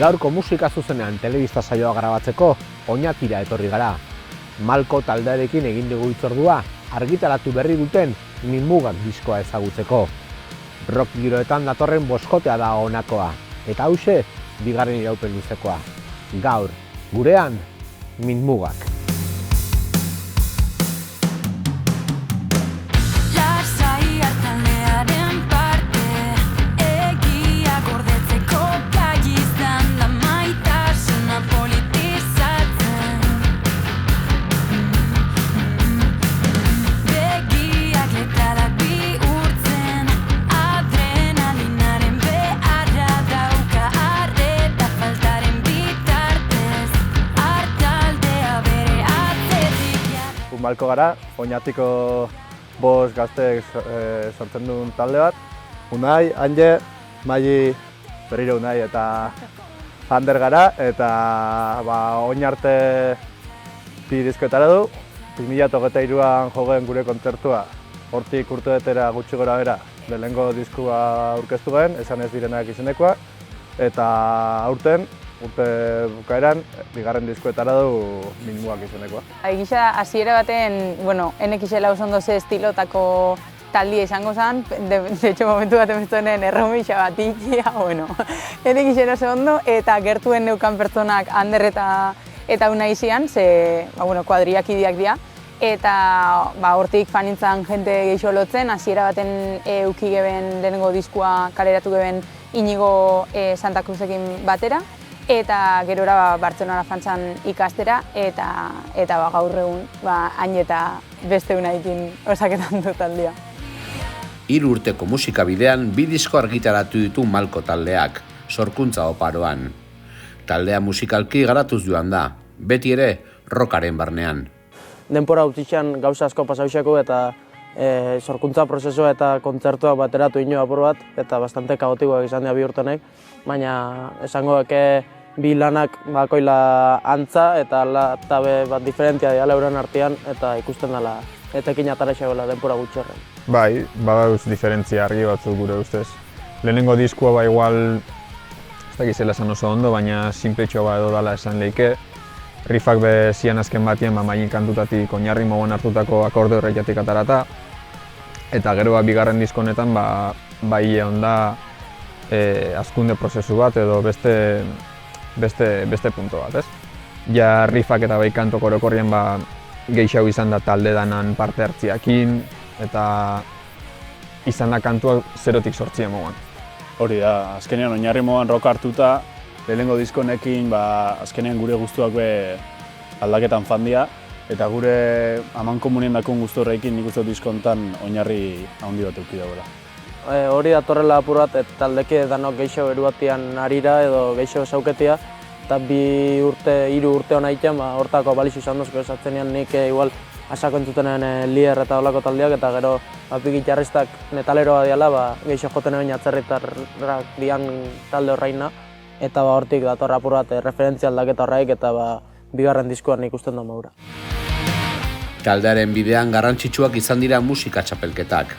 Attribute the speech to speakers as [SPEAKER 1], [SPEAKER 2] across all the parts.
[SPEAKER 1] Gaurko musika zuzenean telebista saioa grabatzeko Oñatira etorri gara. Malko taldearekin egin dugu hitzordua argitaratu berri duten Minmugak diskoa ezagutzeko. Rock giroetan datorren boskotea da honakoa, eta hauxe bigarren iraupen luzekoa. Gaur, gurean, Minmugak.
[SPEAKER 2] Malko gara, Oñatiko bost gazteek sortzen duen talde bat. Unai, Anje, Maili, berriro Unai eta Ander gara, eta Oñarte bi diskoetara du. 2023an jogen gure kontzertua, hortik urtebetera gutxi gora bera, lehenengo diskua aurkeztu gen, esan ez direnak izenekoa, eta aurten, urte bukaeran, bigarren diskoetara du Minmugak izenekoa.
[SPEAKER 3] Egisa, hasiera baten, enek isela oso ondo ze estilotako taldia izango zen, de hecho momentu bat emeztonen erromixa bat ikia, enek isela oso ondo, eta gertuen neukan pertsonak Ander eta Unai zian, ze, kuadriak idiak dira, eta hortik fanintzan jente gehiago lotzen, hasiera baten euki geben lehenengo diskua kaleratu geben Inigo Santa Cruzekin batera, eta gerora Bartzelonara fantzan ikastera, eta gaur egun hain eta beste Unaikin osaketan du taldea.
[SPEAKER 1] 3 urteko musikabidean 2 disko argitaratu ditu Malko taldeak, Sorkuntza oparoan. Taldea musikalki garatuz joan da, beti ere rockaren barnean.
[SPEAKER 4] Denpora utzitxean gauza asko pasauzeko eta sorkuntza prozesua eta kontzertua bateratu ino apur bat, eta bastante kaotikoak izan dira 2 urtenek, baina esango eke bi lanak bakoila antza eta tabe bat diferentia dira euren artean, eta ikusten dela etekin atara xagoela denpora gutxi horren.
[SPEAKER 5] Bai, badauz diferentzia argi batzuk gure ustez. Lehenengo diskua igual, ez dakizela esan oso ondo, baina sinpletxoa edo dala esan leike. Riffak be zian azken batien Mailin kantutatik oinarri mogon hartutako akorde horretatik atarata. Eta gero bigarren disko honetan bai egon da hazkunde prozesu bat edo beste punto bat, ez? Ja riffak eta bai kanto korokorrien gehiago izan da talde danan parte hartziakin, eta izan da kantuak 0tik 8 mogan.
[SPEAKER 2] Hori da, azkenean oinarri mogan rock hartuta, lehenengo disko honekin azkenean gure guztuak be aldaketan fandia, eta gure amankomunien dakon guztu horrekin nik uste disko honetan oinarri handi bat euki dagoela.
[SPEAKER 4] Hori datorrela apur bat, taldeke danok geixo eruatian arira edo geixo zauketia, eta 3 urte hona iten, hortako balizu izan dozko esatzenean nik igual asako entzutenen lier eta olako taldeak, eta gero bi gitarristak metaleroa diala, geixo joten egin atzerritarrak dian talde horreina, eta hortik datorra apur bat referentzia aldaketa horreik, eta bigarren diskuan ikusten da maura.
[SPEAKER 1] Taldearen bidean garrantzitsuak izan dira musika txapelketak.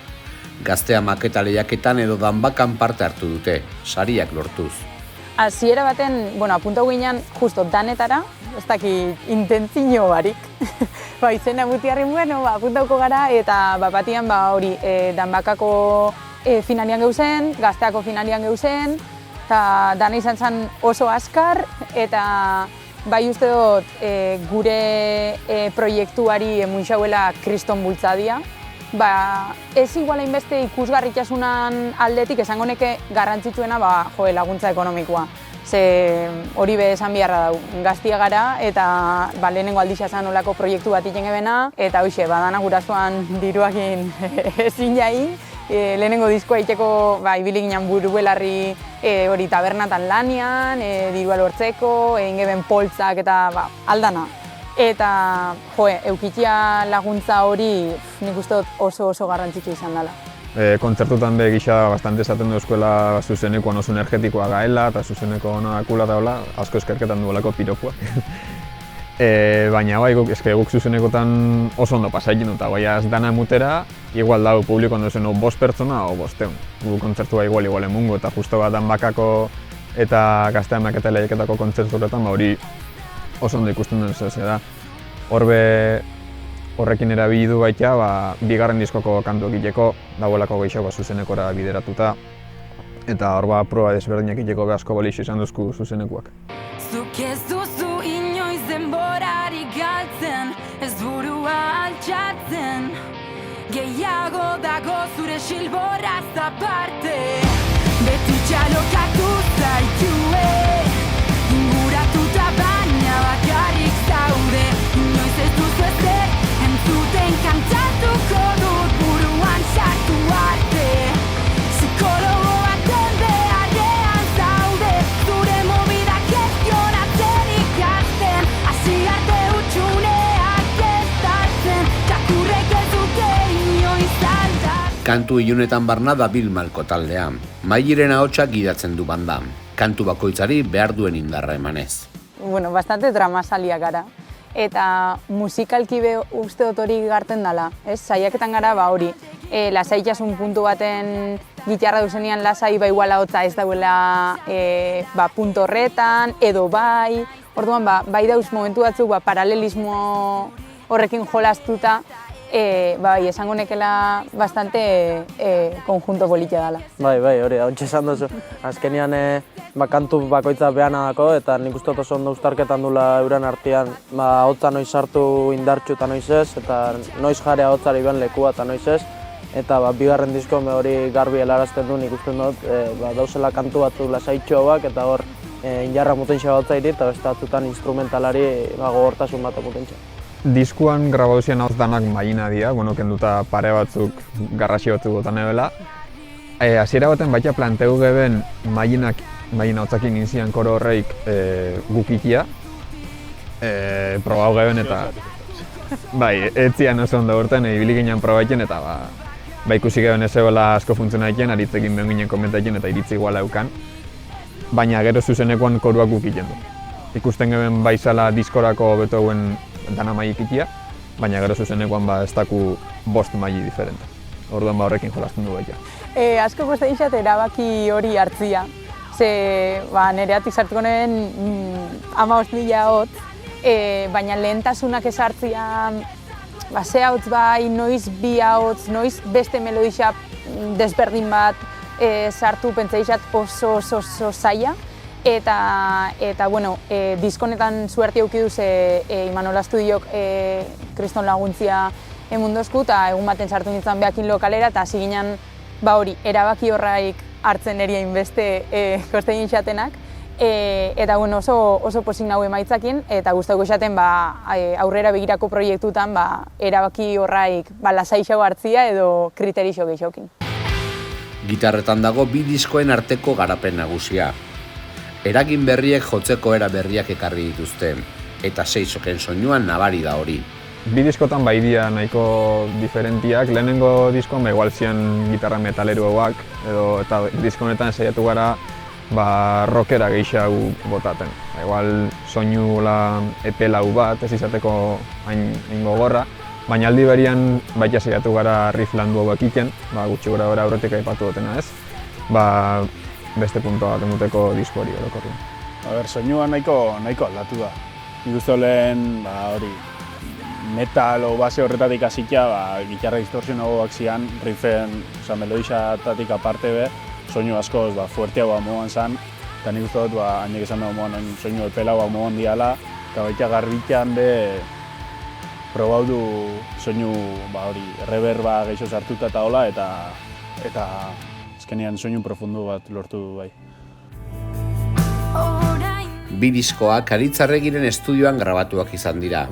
[SPEAKER 1] Gaztea maketa lehiaketan edo danbakan parte hartu dute, sariak lortuz.
[SPEAKER 3] Hasiera baten, apuntau ginen justo danetara, ez daki intentzio barik. Izena mutiarrin, apuntauko gara, eta batian hori danbakako finalian geuzen, gazteako finalian geuzen, eta dana izan zen oso askar, eta bai uste dut gure proiektuari muixauela kriston bultzadia. Ez igual hainbeste ikusgarritasunan aldetik esango neke garrantzitsuena laguntza ekonomikoa. Ze hori be esan biharra dau, gaztia gara eta lehenengo aldixa zen olako proiektu bat iten gebena, eta hoxe, dana gurasoan diruakin ezin jain. Lehenengo diskoa iteko ibili ginen burubelarri hori tabernatan lanian, dirua lortzeko, egin geben poltsak eta aldana. Eta eukitia laguntza hori nik uste dut oso garrantzitsu izan dela.
[SPEAKER 5] Kontzertutan be gisa bastante esaten du eskuela zuzenekoan oso energetikoa gaela eta zuzeneko ona dakula daula, asko eskerketan duelako piropuak. Baina guk zuzenekotan oso ondo pasaikin dut, ez dana emutera, igual dau publikoan duzen 5 pertsona o 500. Gu kontzertua igual emungo eta justo bat danbakako eta Gaztea Maketa lehiaketako kontzertuetan hori oso ondo ikusten den zez da. Horrekin erabili du baita, bigarren diskoko kantu egiteko, dagoelako gehiago zuzenekora bideratuta, eta hor proba desberdinak egiteko asko balixo izan duzku zuzenekuak.
[SPEAKER 6] Zuk ez duzu inoiz denborarik galtzen, ez burua altxatzen, gehiago dago zure silborraz aparte, beti txalokatu zaitue, inguratuta baina bakarrik zaude, inoiz ez duzu ezer, entzuten kantatuko dut buruan sartu arte, psikologo baten beharrean zaude, zure mobidak gestionatzen ikasten, hasi arte hutsuneak estaltzen, txakurrek ez dute inoiz aldatzen.
[SPEAKER 1] Kantu ilunetan barna dabil Malko taldea. Mairen ahotsak gidatzen du banda. Kantu bakoitzari behar duen indarra emanez.
[SPEAKER 3] Bueno, bastante dramasaliak gara. Eta musikalki uste dut hori garten dela. Saiaketan gara hori, lasaitasun puntu baten gitarra duzenean lasai igual ahotsa ez dauela puntu horretan, edo bai. Orduan bai dauz momentu batzuk paralelismo horrekin jolastuta, esango nekela bastante konjunto politia dela.
[SPEAKER 4] Bai, hori, hauntxe esan duzu. Azkenean kantu bakoitza behana dako, eta nik uste oso ondo uztarketan dula euren artean ahotsa noiz sartu indartxu eta noiz ez, eta noiz jare ahotsari ben lekua eta noiz ez. Eta bigarren disko hori garbi helarazten du, nik uste dut dauzela kantu batzu lasaitxoak, eta hor injarra mutentxa ahotsairi, eta beste batzutan instrumentalari gogortasun bat mutentxa.
[SPEAKER 5] Diskuan grabauzien hau danak Maina dira, kenduta pare batzuk garrasi batzuk botan ebela. Hasiera baten baita planteu geben Maina hotzakin inzian koro horreik gukikia. Probau geben eta etzian oso ondo urten, ibili ginen probaiten eta ikusi geben ez ebela asko funtzionaiten, aritzekin behon ginen komentaiten eta iritzi iguala eukan. Baina gero zuzenekoan koruak gukiten du. Ikusten geben baizala diskorako betoen dana maili ikitia, baina gero zuzenekoan ez daku 5 maili diferente. Orduan horrekin jolasten du baita.
[SPEAKER 3] Asko kosta izat erabaki hori hartzia. Ze nireatik sartuko nuen 15.000 hotz, baina lehentasunak esartzia ze hotz bai, noiz bi hotz, noiz beste melodisa desberdin bat sartu pentsa izat oso zaila. Eta diskonetan suerti auki duz Imanola Estudiok kriston laguntzia emundozku, eta egun baten sartu nintzen behakin lokalera, eta hasi ginen erabaki horraik hartzen eria inbeste kostein xatenak. Eta oso pozik nahu emaitzakin, eta gustatuko esaten aurrera begirako proiektutan erabaki horraik lasaixo hartzia edo kriterixo gehiokin.
[SPEAKER 1] Gitarretan dago 2 diskoen arteko garapen nagusia. Eragin berriek jotzeko era berriak ekarri dituzte, eta 6 soken soinuan nabari da hori.
[SPEAKER 5] 2 diskotan bai dira nahiko diferentiak, lehenengo diskoan igual zian gitarra metaleroak, eta disko honetan saiatu gara rockera gehiago botaten. Igual soinu epelau bat, ez izateko hain gogorra, baina aldi berian baita saiatu gara riff landu hauak iken, gutxi gora bera aurretik aipatu dutena ez. Beste puntoak emuteko disko hori orokorrean.
[SPEAKER 2] Soinua nahiko aldatu da. Nik uste lehen metal o base horretatik hasitia, gitarra distorsionagoak zian, riffen, melodixatatik aparte be, soinu askoz fuerteagoa moan zan, eta nik uste dut hainek esan dago moan soinu epelagoa moan diala, eta baita garbitan be probau du soinu reverba gehiago sartuta eta hola, eta azkenean soinu profundo bat lortu du bai.
[SPEAKER 1] 2 diskoak Aritzarregiren estudioan grabatuak izan dira.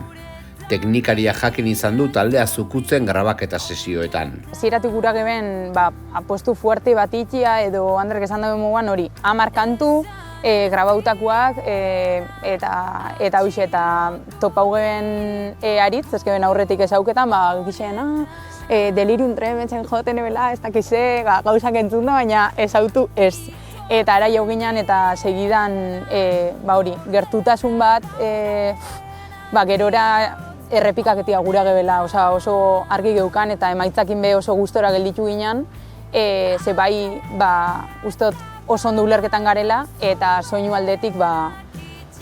[SPEAKER 1] Teknikaria jakin izan du taldea zukutzen grabaketa sesioetan.
[SPEAKER 3] Ziratik gura geben apostu fuerte bat itxia edo Andrek esan dago moguan hori 10 kantu grabautakoak eta hoxe eta topau geben Aritz, ez geben aurretik ezauketan, gixen delirium trementzen joten ebela, ez dakize, gauzak entzun da, baina ezautu ez. Eta ara jau ginen eta segidan gertutasun bat, gerora errepikaketia gura gebela, oso argi geukan eta emaitzakin be oso gustora gelditu ginen, ze bai, ustot oso ondo ulerketan garela, eta soinu aldetik,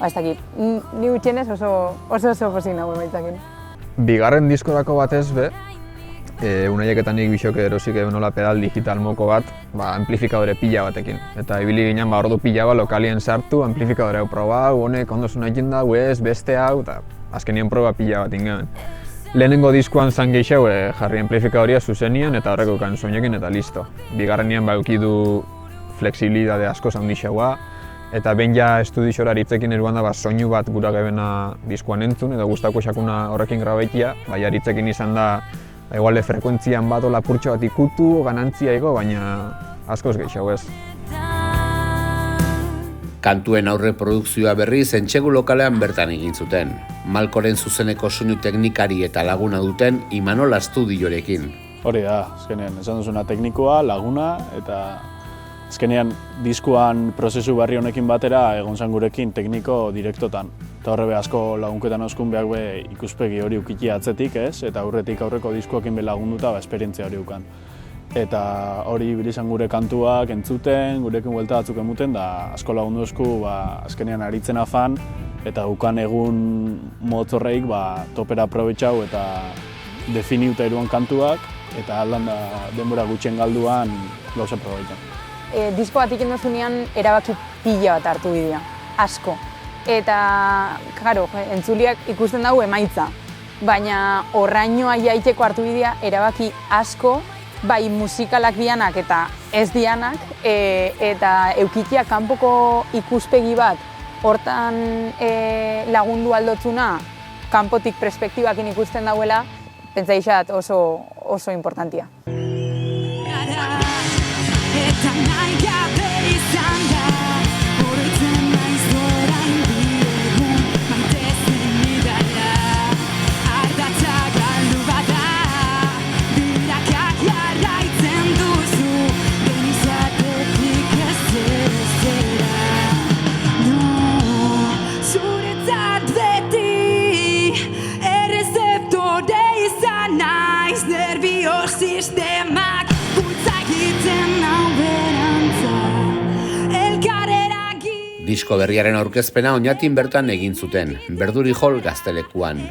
[SPEAKER 3] ez dakit, ni gutxienez oso pozik nago emaitzakin.
[SPEAKER 5] Bigarren diskorako batez be, unaiek eta nik bisoke erosik nola pedal digital moko bat, amplifikadore pila batekin. Eta ibili ginen ordu pila bat lokalien sartu, amplifikadore hau proba, honek ondo zunaiten da, ez, beste hau, eta azkenien proba pila bat ingen. Lehenengo diskuan zan gehiago jarri amplifikadoria zuzenian eta horreko kan soinekin eta listo. Bigarrenean eukidu flexibilidade asko handixagoa, eta behin ja estudixora aritzekin eruan da soinu bat gura gebena diskuan entzun, edo gustako xakuna horrekin grabaitia, aritzekin izan da igual frekuentzian bat lapurtxo bat ikutu, ganantzia ego, baina askoz gehiago ez.
[SPEAKER 1] Kantuen aurre produkzioa berriz Entsegu lokalean bertan egin zuten. Malkoren zuzeneko soinu teknikari eta laguna duten Imanola Studiorekin.
[SPEAKER 7] Hori da, azkenean, esan duzuna teknikoa, laguna, eta azkenean diskuan prozesu barri honekin batera egon zan gurekin tekniko direktotan. Eta horre asko lagunketan oskun behar ikuspegi hori ukitia atzetik, ez? Eta aurretik aurreko diskuakin be lagunduta esperientzia hori ukan. Eta hori bilizan gure kantuak entzuten, gurekin buelta batzuk emuten, da asko lagundu esku azkenean aritzen afan, eta ukan egun motzorreik topera aprobetxau eta definiuta iruan kantuak, eta aldan da denbora gutxen galduan gauza aprobetxan.
[SPEAKER 3] Disko bat ikendu zunean erabaki pila bat hartu bidea, asko. Eta, karo, entzuliak ikusten dugu emaitza, baina horrainoa jaiteko hartu bidea erabaki asko, bai musikalak dianak eta ez dianak, eta eukitia kanpoko ikuspegi bat hortan lagundu aldotzuna, kanpotik perspektibakin ikusten dauela, pentsa izat oso importantia.
[SPEAKER 6] Eta nahi gabe izan da, oroitzen naiz orain egun, maite zen idala, ardatza galdu bada, birakak jarraitzen duzu, genizatetik ez zera. No, zuretzat beti, errezeptore izan naiz, nerviosistemak gutza egiten nau berantza, elkarreraki.
[SPEAKER 1] Disko berriaren aurkezpena Oñatin bertan egin zuten, Berdurijol gaztelekuan.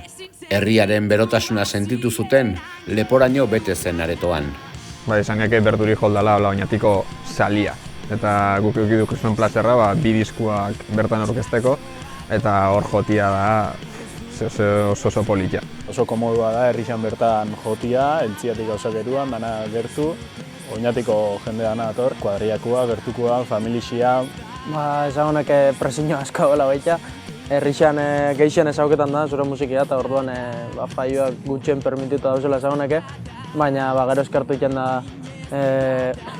[SPEAKER 1] Herriaren berotasuna sentitu zuten, leporaino bete zen aretoan.
[SPEAKER 5] Esan geke Berdurijol dela Oñatiko salia. Eta guk eukidu kristuen platzerra bi diskuak bertan aurkezteko, eta hor jotia da oso politia.
[SPEAKER 7] Oso komodua da herrixan bertan jotia, entziatik gauzak eruan, dana gertu, Oñatiko jende dana dator, kuadriakua, gertukua, familixia.
[SPEAKER 4] Esan honek presiño asko gola baita. Herrixan geixen ezauketan da zure musikia eta orduan faioak gutxien permituta dauzela esan honek, baina gero eskertu egiten da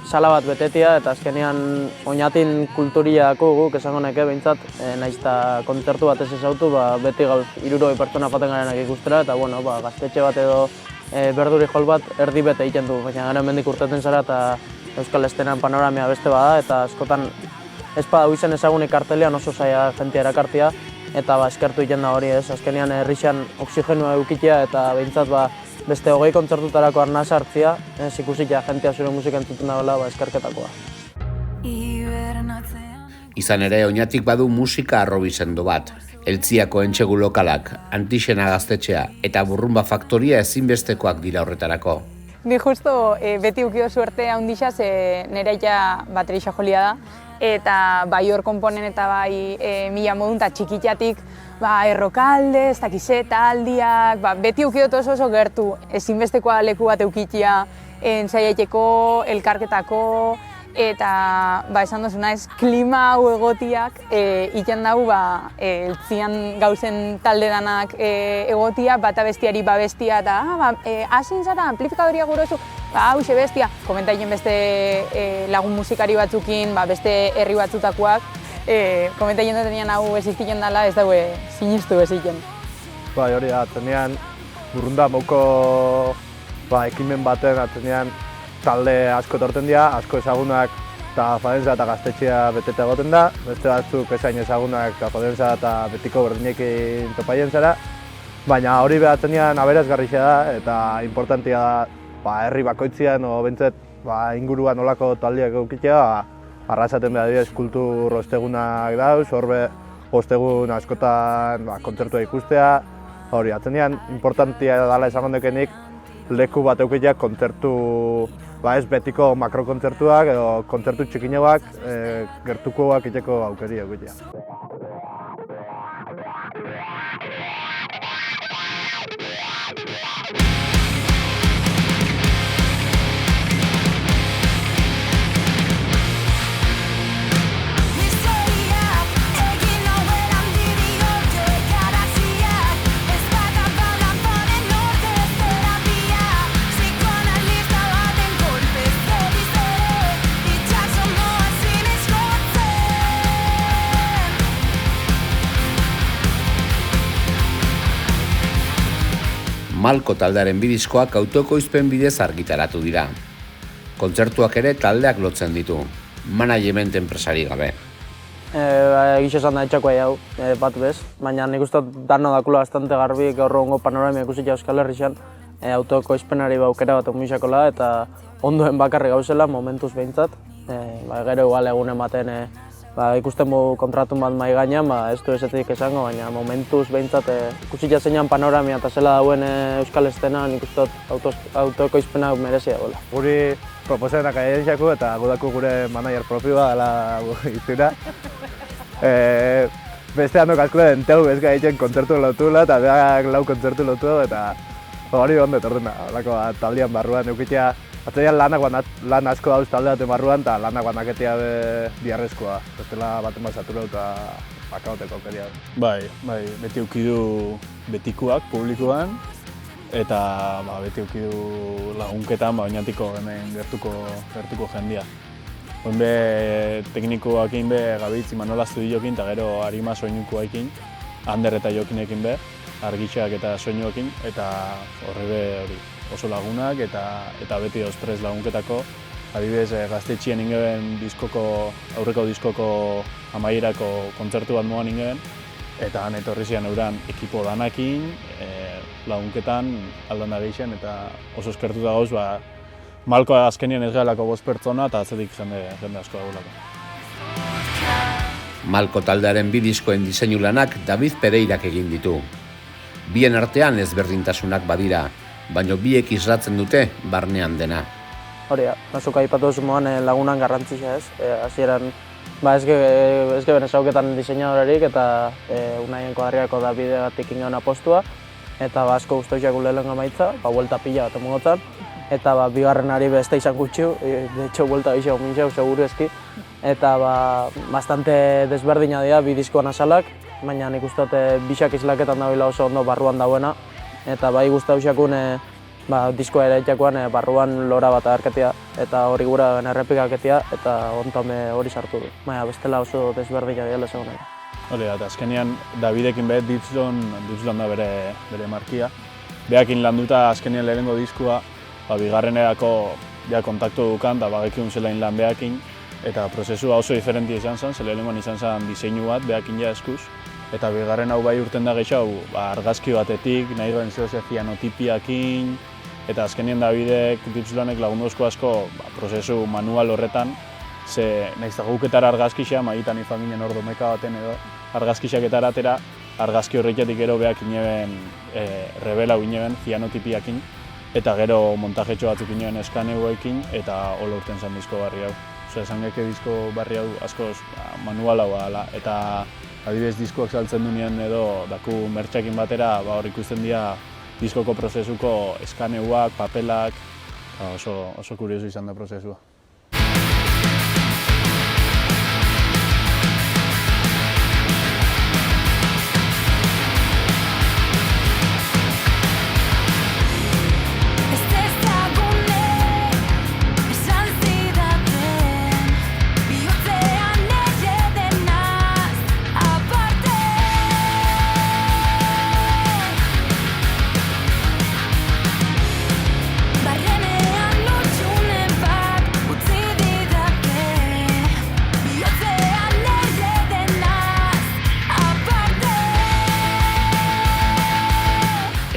[SPEAKER 4] sala bat betetia eta azkenean Oñatin kulturiako guk esan honek behintzat, nahiz eta kontzertu bat ez ezautu, beti gauz 60 pertsona faten garenak ikustera eta gaztetxe bat edo Berdurijol bat erdi bete egiten du, baina gara hemendik urteten zara eta Euskal Estenan panoramia beste bada eta askotan ez bada izan ezagunik kartelean oso zaila jentia erakartia eta eskertu egiten da hori ez, azkenean herrixan oxigenua eukitea eta behintzat beste 20 kontzertutarako arnaz hartzia, ez ikusikia jentia zure musika entzuten dagoela eskerketakoa.
[SPEAKER 1] Izan ere, Oñatik badu musika arrobi sendo bat. Eltziako Entsegu lokalak, Antixena gaztetxea eta Burrumba faktoria ezinbestekoak dira horretarako.
[SPEAKER 3] Ni justo beti ukido suerte handixa, ze nire aita baterixa jolia da, eta bai hor konponen eta bai mila modun eta txikitatik errokalde, ez dakize, taldiak, beti ukidot oso gertu, ezinbestekoa leku bat eukitia, ensaiaiteko, elkarketako, eta esan duzuna ez, klima hau egotiak iten dau eltzian gauzen talde danak egotia, bata bestiari bestia eta hasin zara, amplifikadoria gurozu, hauxe bestia. Komentaien beste lagun musikari batzukin, beste herri batzutakoak, komentaien dutenean hau existiken dela, ez daue sinistu eziken.
[SPEAKER 2] Hori da, atzenean Burrunda moko ekimen baten atzenean talde asko etorten dira, asko ezagunak eta Fadensa eta gaztetxea beteta egoten da, beste batzuk ezain ezagunak eta Fadensa eta betiko berdinekin topaien zara, baina hori behatzen dian aberazgarria da eta importantia da herri bakoitzian o bentzet inguruan olako taldeak eukitea Arrasaten behar dira kultur ostegunak dauz, horbe ostegun askotan kontzertua ikustea. Hori, atzenean, importantia dela esan dekenik, leku bat eukideak kontzertu, ez betiko makrokontzertuak edo kontzertu txikineak gertukoak iteko aukeri eukidea.
[SPEAKER 1] Malko taldearen bi diskoak autoekoizpen bidez argitaratu dira. Kontzertuak ere taldeak lotzen ditu, management enpresari gabe.
[SPEAKER 4] Egiz esan da etxakoa hau, bat bez, baina nik uste dano dakula bastante garbi gaur egungo panoramia ikusitza Euskal Herrian autoekoizpenari aukera bat omuisakola eta ondoen bakarri gauzela momentuz behintzat. Gero igual egun ematen ikusten bu kontratun bat mai gainean, ez du ezetik esango, baina momentuz behintzat ikusitza zeinan panoramia eta zela dauen Euskal Estena nik uste autoekoizpenak merezi dagoela.
[SPEAKER 2] Guri proposenak aientzako eta gudako gure manager propioa dela iztura. Beste hando kalkula denteu bezka egiten kontzertu lotula eta behar lau kontzertu lotu eta hori ondo etorten da, horako taldean barruan eukitea. Atzean lan asko dauz talde baten barruan eta lanak banaketea biharrezkoa. Bestela baten bat satura eta bakaoteko aukeria.
[SPEAKER 7] Bai, beti eukidu betikoak publikoan eta beti eukidu lagunketan oinatiko hemen gertuko jendia. Oin be teknikoakin be Gabitz Imanola Estudiokin eta gero Arima soinukoekin, Ander eta Jokinekin be, argitxeak eta soinuekin eta horrebe hori. Oso lagunak eta beti osprez lagunketako. Adibidez, Gaztetxean ingeben aurreko diskoko amaierako kontzertu bat moan ingeben eta han etorri zian euran ekipo danakin, lagunketan aldan da gehixen eta oso eskertuta gauz, Malkoa azkenien ez gaelako 5 pertsona eta atzetik jende asko dagulako.
[SPEAKER 1] Malko taldearen bi diskoen diseinu lanak David Pereirak egin ditu. Bien artean ezberdintasunak badira, baina biek islatzen dute barnean dena.
[SPEAKER 4] Hori da, zuk aipatu duzu moan lagunan garrantzia ez. Hasieran ez geben ezauketan diseinadorerik eta Unaien Kodarriako Davidegatik ingen apostua eta asko guztoiak lehenengo emaitza, buelta pila bat emongotzan eta bigarrenari beste izan gutxiu, de hecho buelta gixo minxau seguru eski eta bastante desberdina dira bi diskoan azalak, baina nik uste bisak islaketan dagoela oso ondo barruan dauena eta bai guztausakun diskoa ere etxakoan barruan lora bat agerketia eta hori gura errepikaketia eta ontame hori sartu du. Baina bestela oso desberdina dira segun nahi.
[SPEAKER 7] Hori da, eta azkenean Davidekin be Dipslon da bere markia. Beakin landuta azkenean lehenengo diskua, bigarrenerako kontaktu dukan eta bagekiun zelain lan beakin eta prozesua oso diferentia izan zen, lehenengoan izan zen diseinu bat beakin ja eskuz. Eta bigarren hau bai urten da gehiago argazki batetik, nahi goen zehose zianotipiakin eta azkenean Davidek, Dipslonek lagundozko asko prozesu manual horretan ze nahiz da guketara argazkixa, maitan izan ginen hor domeka baten edo argazkixaketara atera, argazki horretatik gero behak ineben rebela ineben zianotipiakin eta gero montajetxo batzuk ineben eskaneuekin eta hola urten zen disko barri hau. Esan geke disko barri hau askoz manual hau ala eta adibidez diskoak saltzen dunean edo daku mertxakin batera hor ikusten dira diskoko prozesuko eskaneuak, papelak, oso kurioso izan da prozesua.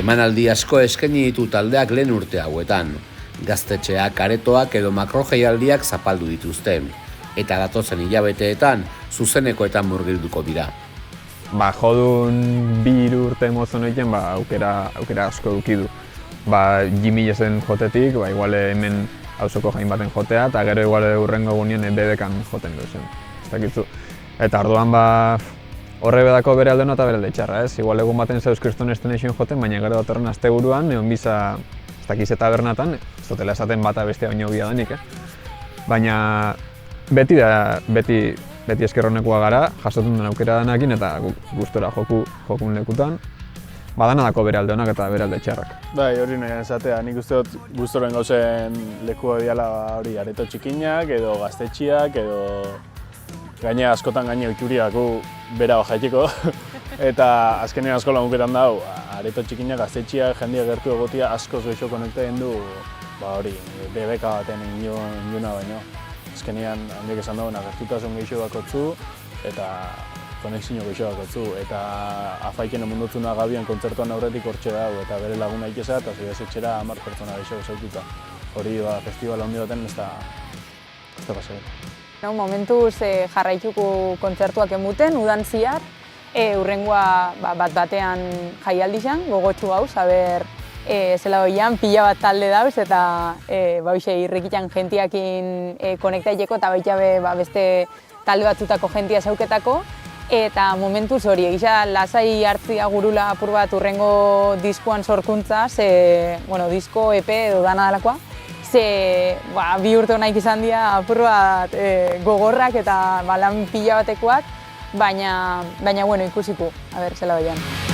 [SPEAKER 1] Emanaldi asko eskaini ditu taldeak lehen urte hauetan. Gaztetxeak, aretoak edo makrojeialdiak zapaldu dituzte. eta datozen hilabeteetan zuzenekoetan murgilduko dira.
[SPEAKER 5] Jodun 2 urte mozon egiten, aukera asko eduki du. Jimilesen jotetik, igual hemen auzoko jain baten jotea, eta gero igual urrengo egunien BBK-an joten duzen. Ez dakitzu. Eta orduan horre bedako bere aldena eta bere alde txarra, ez? Igual egun baten zauz kriston estonezioen joten, baina gero datorren asteburuan, egon biza, ez dakiz eta bernatan, ez dutela esaten bata bestea baino bila denik, Baina beti eskerronekoa gara, jasotzen den aukera denakin eta gustora jokun lekutan. Badana dako bere alde honak eta bere alde txarrak.
[SPEAKER 7] Bai, hori nahi esatea, nik uste dut gustoren gauzen lekua diala hori areto txikinak edo gaztetxiak edo gaine askotan gaine oituriak bera jaiteko eta azkenean asko lagunketan dau areto txikinak gaztetxiak jendia gertu egotia askoz gehiago konektatzen du hori BBK baten inuna baino. Azkenean handiak esan dagoena gertutasun gehiago bakotzu eta konexio gehiago bakotzu eta afaiken emundutzuna gabian kontzertuan aurretik hortxe dago eta bere laguna ikesa eta zidez etxera 10 pertsona gehiago zaututa. Hori festival handi baten ez da pasea.
[SPEAKER 3] Momentuz jarraituko kontzertuak emuten, udan zihar, urrengoa bat-batean jaialdizan, gogotsu gauz, aber zela hoian pila bat talde dauz eta irrikitan jentiakin konektaileko eta baita beste talde batzutako jentia zauketako. Eta momentuz hori, egisa lasai hartzia gurula apur bat urrengo diskoan sorkuntza, disko, EP edo dana dalakoa. Ze 2 urte honaik izan dira apur bat gogorrak eta lan pila batekoak, baina ikusiko, zela baian.